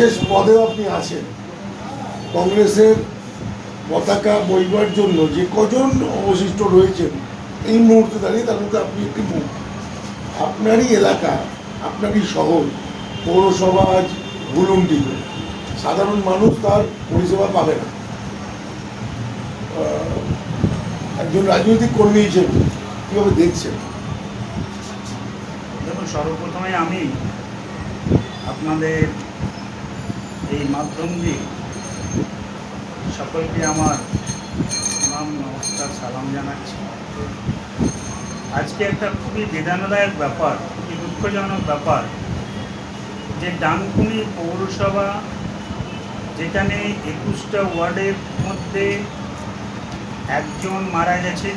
বিশেষ পদেও আপনি আছেন, কংগ্রেসের পতাকা বইবার জন্য যে কজন অবশিষ্ট রয়েছেন এই মুহূর্তে দাঁড়িয়ে, তার মধ্যে আপনি একটি মুখ। আপনারই এলাকা, আপনারই শহর, পৌরসভা আজ ভুলুণ্ঠিত, সাধারণ মানুষ তার পরিষেবা পাবে না। একজন রাজনৈতিক কর্মী হিসেবে কীভাবে দেখছেন? দেখুন, সর্বপ্রথমে আমি আপনাদের এই মাধ্যম দিয়ে সকলকে আমার প্রণাম, নমস্কার, সালাম জানাচ্ছি। আজকে একটা খুবই বেদনাদায়ক ব্যাপার, খুবই দুঃখজনক ব্যাপার যে ডানকুনি পৌরসভা, যেখানে 21টা ওয়ার্ডের মধ্যে একজন মারা গেছে,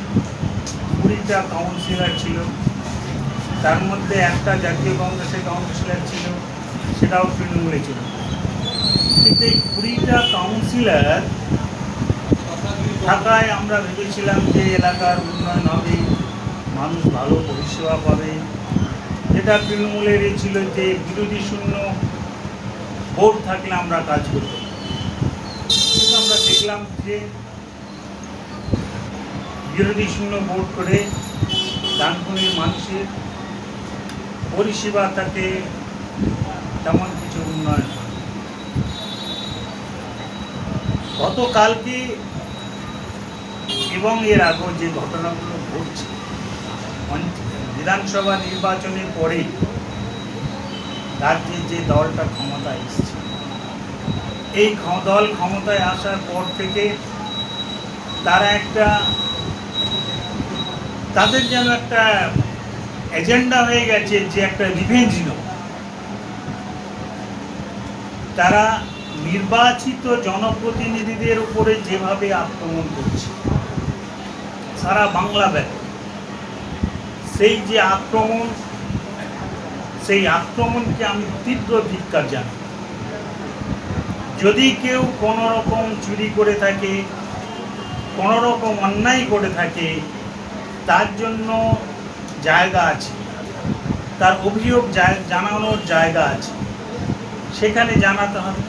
20টা কাউন্সিলর ছিল, তার মধ্যে একটা জাতীয় কংগ্রেসের কাউন্সিলর ছিল, সেটাও তৃণমূলে ছিল। কিন্তু এই 20টা কাউন্সিলর থাকায় আমরা ভেবেছিলাম যে এলাকার উন্নয়ন হবে, মানুষ ভালো পরিষেবা পাবে। যেটা তৃণমূলেরই ছিল যে বিরোধী শূন্য ভোট থাকলে আমরা কাজ করব। কিন্তু আমরা দেখলাম যে বিরোধী শূন্য ভোট করে ডানকুনির মানুষের পরিষেবা থাকে তেমন কিছু উন্নয়ন। গতকালকে এবং এর আগেও যে ঘটনাগুলো ঘটছে, বিধানসভা নির্বাচনের পরে রাজ্যে যে দলটা ক্ষমতায় এসেছে, এই দল ক্ষমতায় আসার পর থেকে তারা তাদের যেন একটা এজেন্ডা হয়ে গেছে যে একটা রিভেঞ্জ নেব। তারা নির্বাচিত জনপ্রতিনিধিদের উপরে যেভাবে আক্রমণ করছে সারা বাংলা ব্যাপী, সেই যে আক্রমণ, সেই আক্রমণকে আমি তীব্র ধিক্কার জানাই। যদি কেউ কোনো রকম চুরি করে থাকে, কোনো রকম অন্যায় করে থাকে, তার জন্য জায়গা আছে, তার অভিযোগ জানানোর জায়গা আছে, সেখানে জানাতে হবে,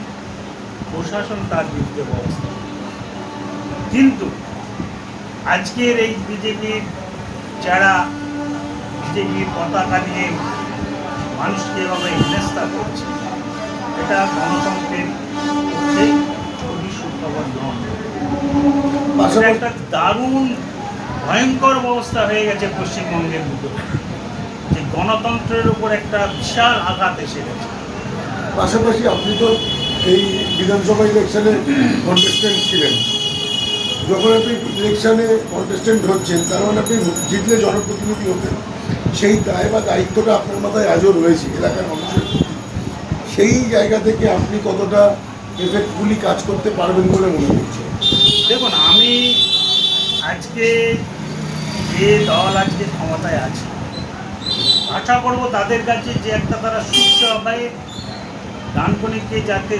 প্রশাসন তার বিরুদ্ধে ব্যবস্থা। কিন্তু আজকের এই বিজেপির যারা বিজেপির পতাকা নিয়ে মানুষকে এভাবে হেনস্থা করছে, এটা গণতন্ত্রের পক্ষে খুবই সুখবর নয়। একটা দারুণ ভয়ঙ্কর ব্যবস্থা হয়ে গেছে পশ্চিমবঙ্গের ভিতরে, যে গণতন্ত্রের উপর একটা বিশাল আঘাত এসে গেছে। পাশাপাশি আপনি তো এই বিধানসভা ইলেকশনে কন্টেস্টেন্ট ছিলেন। যখন আপনি ইলেকশনে কন্টেস্টেন্ট হচ্ছেন, তার মানে আপনি জিতলে জনপ্রতিনিধি হতেন, সেই দায় বা দায়িত্বটা আপনার মাথায় আজও রয়েছে এলাকার মানুষের। সেই জায়গা থেকে আপনি কতটা এফেক্টফুলি কাজ করতে পারবেন বলে মনে করছেন? দেখুন, আমি আজকে যে দল আজকে ক্ষমতায় আছে, আশা করব তাদের কাছে যে একটা তারা সুষ্ঠুভাবে ডানকুনিকে যাতে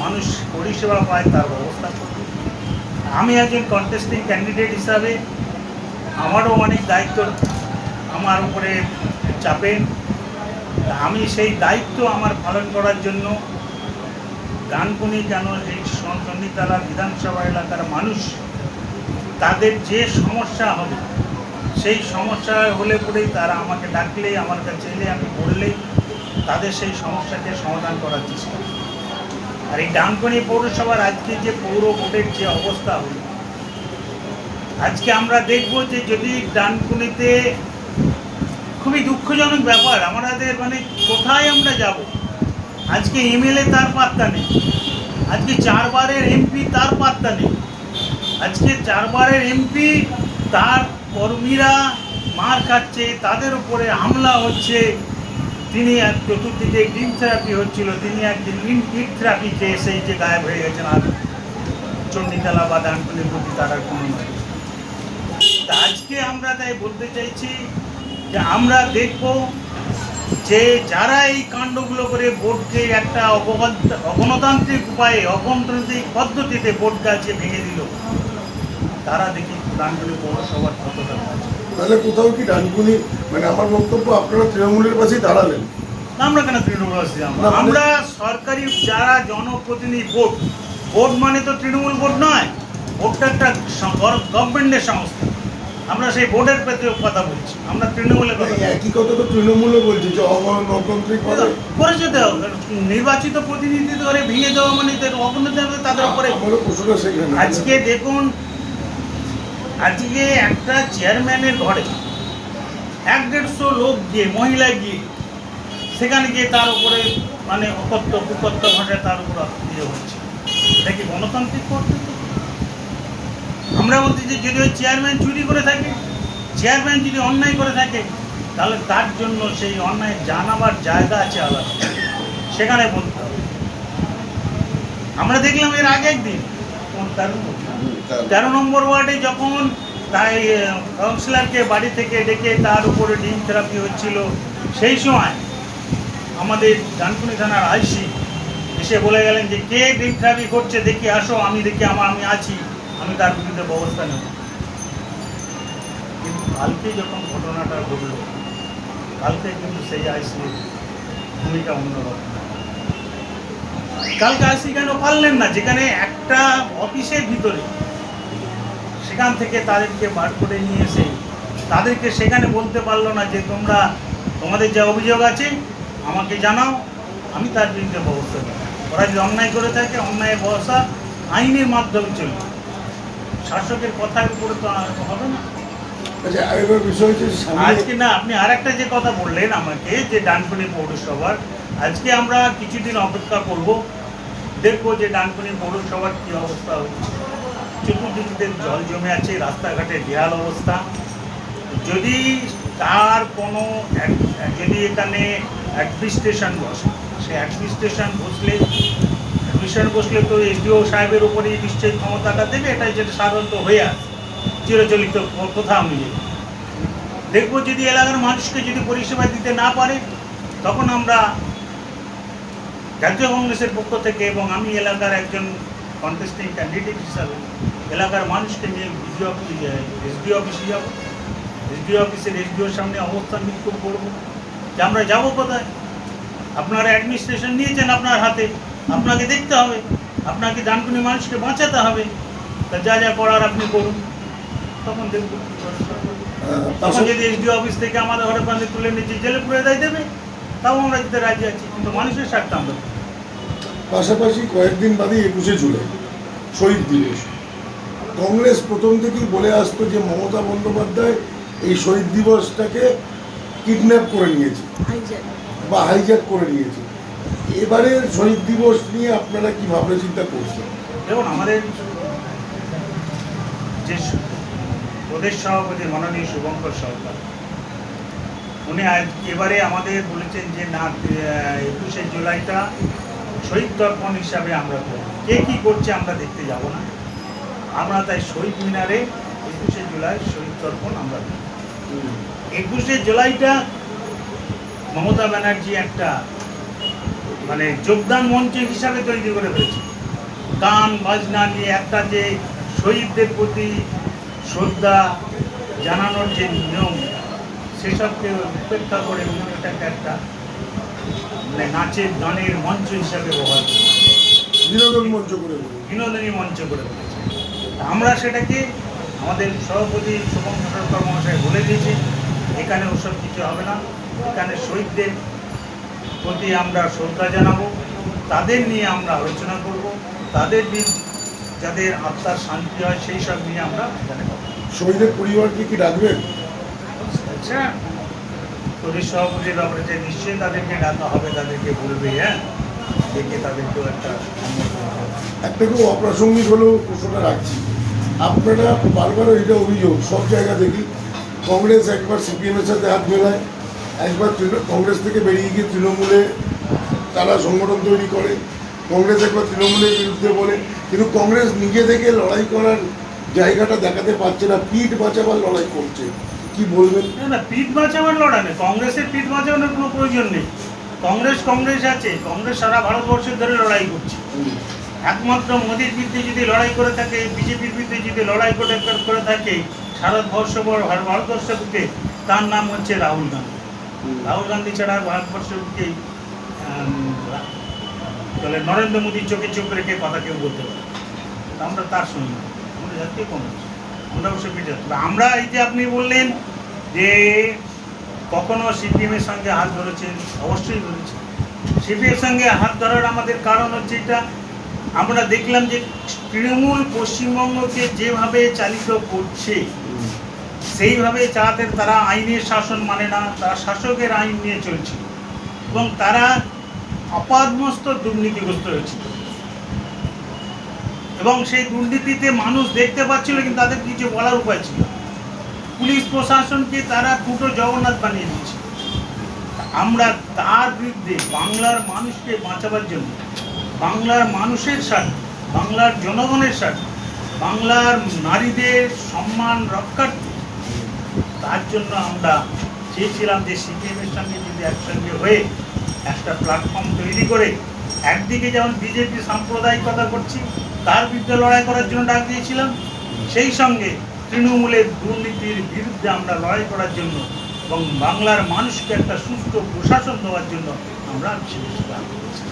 মানুষ পরিষেবা পায় তার ব্যবস্থা করবে। আমি একজন কন্টেস্টিং ক্যান্ডিডেট হিসাবে আমারও অনেক দায়িত্ব আমার উপরে চাপেন। আমি সেই দায়িত্ব আমার পালন করার জন্য ডানকুনি যেন এই চণ্ডীতলা বিধানসভা এলাকার মানুষ, তাদের যে সমস্যা হবে সেই সমস্যা হলে পরেই তারা আমাকে ডাকলে, আমার কাছে এলে, আমি বললেই তাদের সেই সমস্যাকে সমাধান করার চেষ্টা করি। আর এই ডানকুনি পৌরসভার আজকে যে পৌর ভোটের যে অবস্থা হলো, আজকে আমরা দেখব যে যদি ডানকুনিতে খুবই দুঃখজনক ব্যাপার, আমাদের মানে কোথায় আমরা যাব? আজকে এমএলএ তার পাত্তা নেই, আজকে 4 বারের এমপি তার পাত্তা নেই, আজকে 4 বারের এমপি তার কর্মীরা মার খাচ্ছে, তাদের উপরে হামলা হচ্ছে। তিনি চতুর্দিকে গ্রিন থেরাপি হচ্ছিল, তিনি একদিন গ্রিন থেরাপিতে সেই যে গায়েব হয়ে গেছেন, আর চণ্ডীতলা বা ডানকুনির প্রতি তার আর কোনো নয়। তা আজকে আমরা তাই বলতে চাইছি যে আমরা দেখব যে যারা এই কাণ্ডগুলো করে ভোটকে একটা অগণতান্ত্রিক উপায়ে, অগণতান্ত্রিক পদ্ধতিতে ভোট গাছে ভেঙে দিল, তারা দেখি ডানকুনি পৌরসভার কতটা কাজ। তাহলে কোথাও কি ডানকুনি, মানে আমার বক্তব্য, আপনারা তৃণমূলের পাশেই দাঁড়ালেন, না, আমরা কেন তৃণমূল আসছি? না, মানে- আমরা সরকারি যারা জনপ্রতিনিধি ভোট, ভোট মানে তো তৃণমূল ভোট নয়, ভোটটা একটা গভর্নমেন্টের সংস্থা। আমরা সেই ভোটের প্রতি কথা বলছি, আমরা তৃণমূলের কথা এই একই কথা তো তৃণমূলও বলছে যে অগণতান্ত্রিক ভাবে করে যেতে হবে। নির্বাচিত প্রতিনিধি ধরে ভেঙে দেওয়া মানে অবনতি হবে তাদের উপরে। আমারও প্রশ্নটা সেখানে। আজকে দেখুন, আজকে একটা চেয়ারম্যানের ঘরে 1-150 লোক গিয়ে, মহিলা গিয়ে, সেখানে গিয়ে তার উপরে মানে অকথ্য কুকথ্য ভাষায় তার উপর ইয়ে হচ্ছে। এটা কি গণতান্ত্রিক পদ্ধতি? আমরা বলছি যে যদি ওই চেয়ারম্যান চুরি করে থাকে, চেয়ারম্যান যদি অন্যায় করে থাকে, তাহলে তার জন্য সেই অন্যায় জানাবার জায়গা আছে আলাদা, সেখানে বলতে হবে। আমরা দেখলাম এর আগের দিন 13 নম্বর ওয়ার্ডে যখন তাই কাউন্সিলরকে বাড়ি থেকে ডেকে তার উপরে ডিম থেরাপি হচ্ছিল, সেই সময় আমাদের ডানকুনি থানার আইসি এসে বলে গেলেন যে কে ডিম থেরাপি করছে দেখি আসো, আমি দেখি আমি আছি, আমি তার বিরুদ্ধে ব্যবস্থা নেব। কিন্তু কালকে যখন ঘটনাটা ঘটল, কালকে কিন্তু সেই আইসির ভূমিকা অন্যরকম। কালকে আইসি কেন পারলেন না, যেখানে একটা অফিসের ভিতরে সেখান থেকে তাদেরকে বার করে নিয়ে এসে তাদেরকে সেখানে বলতে পারলো না যে তোমরা তোমাদের যে অভিযোগ আছে আমাকে জানাও, আমি তার বিরুদ্ধে ব্যবস্থা নেব। ওরা যদি অন্যায় করে থাকে, অন্যায়ের ব্যবস্থা আইনের মাধ্যমে চলবে, শাসকের কথার উপরে তো হবে না। আচ্ছা, আরেকবার বিষয় হচ্ছে আজকে না, আপনি আর একটা যে কথা বললেন আমাকে যে ডানকুনি পৌরসভার, আজকে আমরা কিছুদিন অপেক্ষা করব, দেখবো যে ডানকুনি পৌরসভার কী অবস্থা হচ্ছে। চতুর্দিকে জল জমে আছে, রাস্তাঘাটে বেহাল অবস্থা। যদি তার কোনো যদি এখানে অ্যাডমিনিস্ট্রেশন বসে, সে অ্যাডমিনিস্ট্রেশন বসলে তো এসডিও সাহেবের উপরেই নিশ্চয়ই ক্ষমতাটা দেবে, এটাই যেটা সাধারণত হয়ে আছে চিরচলিত প্রথা অনুযায়ী। দেখবো যদি এলাকার মানুষকে যদি পরিষেবা দিতে না পারে, তখন আমরা জাতীয় কংগ্রেসের পক্ষ থেকে এবং আমি এলাকার একজন কন্টেস্টিং ক্যান্ডিডেট হিসাবে এলাকার মানুষকে নিয়ে এসডিও অফিসে যাব, এসডিও অফিসের এসডিওর সামনে অবস্থান বিক্ষোভ করবো যে আমরা যাবো কোথায়। আপনারা অ্যাডমিনিস্ট্রেশন নিয়েছেন আপনার হাতে, আপনাকে দেখতে হবে, আপনাকে ডানকুনি মানুষকে বাঁচাতে হবে, তা যা যা করার আপনি করুন। তখন দেখব তখন যদি এসডিও অফিস থেকে আমাদের ঘরে পাশে তুলে নিচে জেলে পুরে দেবে, তাও আমরা যেতে রাজি আছি, কিন্তু মানুষের স্বার্থে আমরা। পাশাপাশি কয়েকদিন বাদে 21শে জুলাই শহীদ দিবস। কংগ্রেস প্রথম থেকেই বলে আসতো যে মমতা বন্দ্যোপাধ্যায় এই শহীদ দিবসটাকে কিডন্যাপ করে নিয়েছে বা হাইজ্যাক করে নিয়েছে। এবারের শহীদ দিবস নিয়ে আপনারা কি ভাবনা চিন্তা করছেন? দেখুন, আমাদের যে প্রদেশ সভাপতি মাননীয় শুভঙ্কর সরকার, উনি এবারে আমাদের বলেছেন যে না, 21শে জুলাইটা শহীদ তর্পণ হিসাবে আমরা করব। কে কী করছে আমরা দেখতে যাব না, আমরা তাই শহীদ মিনারে 21শে জুলাই শহীদ তর্পণ আমরা করব। 21শে জুলাইটা মমতা ব্যানার্জি একটা মানে যোগদান মঞ্চ হিসাবে তৈরি করে ফেলেছে। গান বাজনা নিয়ে একটা যে শহীদদের প্রতি শ্রদ্ধা জানানোর যে নিয়ম, সেসবকে উপেক্ষা করে উনি এটাকে একটা মানে নাচের গানের মঞ্চ হিসাবে ব্যবহার করে, বিনোদন মঞ্চ করে বিনোদনী মঞ্চ করে ফেলেছে। আমরা সেটাকে আমাদের সভাপতি শুভঙ্কর সরকার মহাশয় বলে দিয়েছি, এখানে ওসব কিছু হবে না, এখানে শহীদদের প্রতি আমরা শ্রদ্ধা জানাবো, তাদের নিয়ে আমরা আলোচনা করব, তাদের যাদের আত্মার শান্তি হয় সেই সব নিয়ে আমরা এখানে কথা বলব। শহীদের পরিবারকে কি ডাকবেন? আচ্ছা, প্রদেশ সভাপতির ব্যাপারে যে নিশ্চয়ই তাদেরকে ডাকা হবে, তাদেরকে বলবে, হ্যাঁ, ডেকে তাদেরকেও একটা একটা খুব অপ্রাসঙ্গিক হলেও প্রশ্নটা রাখছি। আপনারা বারবার এটা অভিযোগ সব জায়গা দেখি, কংগ্রেস একবার সিপিএমের সাথে হাত মেলায়, একবার কংগ্রেস থেকে বেরিয়ে গিয়ে তৃণমূলে তারা সংগঠন তৈরি করে, কংগ্রেস একবার তৃণমূলের বিরুদ্ধে বলে, কিন্তু কংগ্রেস নিজে থেকে লড়াই করার জায়গাটা দেখাতে পারছে না, পিঠ বাঁচাবার লড়াই করছে। কি বলবেন? না, পিঠ বাঁচাবার লড়াই নেই, কংগ্রেসের পিঠ বাঁচানোর কোনো প্রয়োজন নেই। কংগ্রেস আছে, কংগ্রেস সারা ভারতবর্ষের ধরে লড়াই করছে। একমাত্র মোদির বিরুদ্ধে যদি লড়াই করে থাকে, বিজেপির বিরুদ্ধে যদি লড়াই করে থাকে সারা ভারতবর্ষের বুকে, তার নাম হচ্ছে রাহুল গান্ধী। রাহুল গান্ধী ছাড়া ভারতবর্ষকে চলে নরেন্দ্র মোদীর চোখে চোখ রেখে কথা কেউ বলতে পারে না। আমরা তার সঙ্গে নই। আমরা জাতীয় কংগ্রেস, আমরা অবশ্যই বিজেপি। তবে আমরা এই যে আপনি বললেন যে কখনো সিপিএমের সঙ্গে হাত ধরেছেন, অবশ্যই ধরেছি। সিপিএমের সঙ্গে হাত ধরার আমাদের কারণ হচ্ছে এটা, আমরা দেখলাম যে তৃণমূল পশ্চিমবঙ্গকে যেভাবে চালিত করছে সেইভাবে চালাতে তারা আইনের শাসন মানে না, তারা শাসকের আইন নিয়ে চলছে এবং তারা আপাদমস্ত দুর্নীতিগ্রস্ত হয়েছিল এবং সেই দুর্নীতিতে মানুষ দেখতে পাচ্ছিল কিন্তু তাদের কিছু বলার উপায় ছিল না। পুলিশ প্রশাসনকে তারা দুটো জগন্নাথ বানিয়ে দিচ্ছে। আমরা তার বিরুদ্ধে বাংলার মানুষকে বাঁচাবার জন্য, বাংলার মানুষের স্বার্থে, বাংলার জনগণের স্বার্থে, বাংলার নারীদের সম্মান রক্ষার্থে, তার জন্য আমরা চেয়েছিলাম যে সিপিএমের সঙ্গে যদি একসঙ্গে হয়ে একটা প্ল্যাটফর্ম তৈরি করে একদিকে যেমন বিজেপি সাম্প্রদায়িকতা করছি তার বিরুদ্ধে লড়াই করার জন্য ডাক দিয়েছিলাম, সেই সঙ্গে তৃণমূলের দুর্নীতির বিরুদ্ধে আমরা লড়াই করার জন্য এবং বাংলার মানুষকে একটা সুস্থ প্রশাসন দেওয়ার জন্য আমরা বিশেষ কাজ করেছি।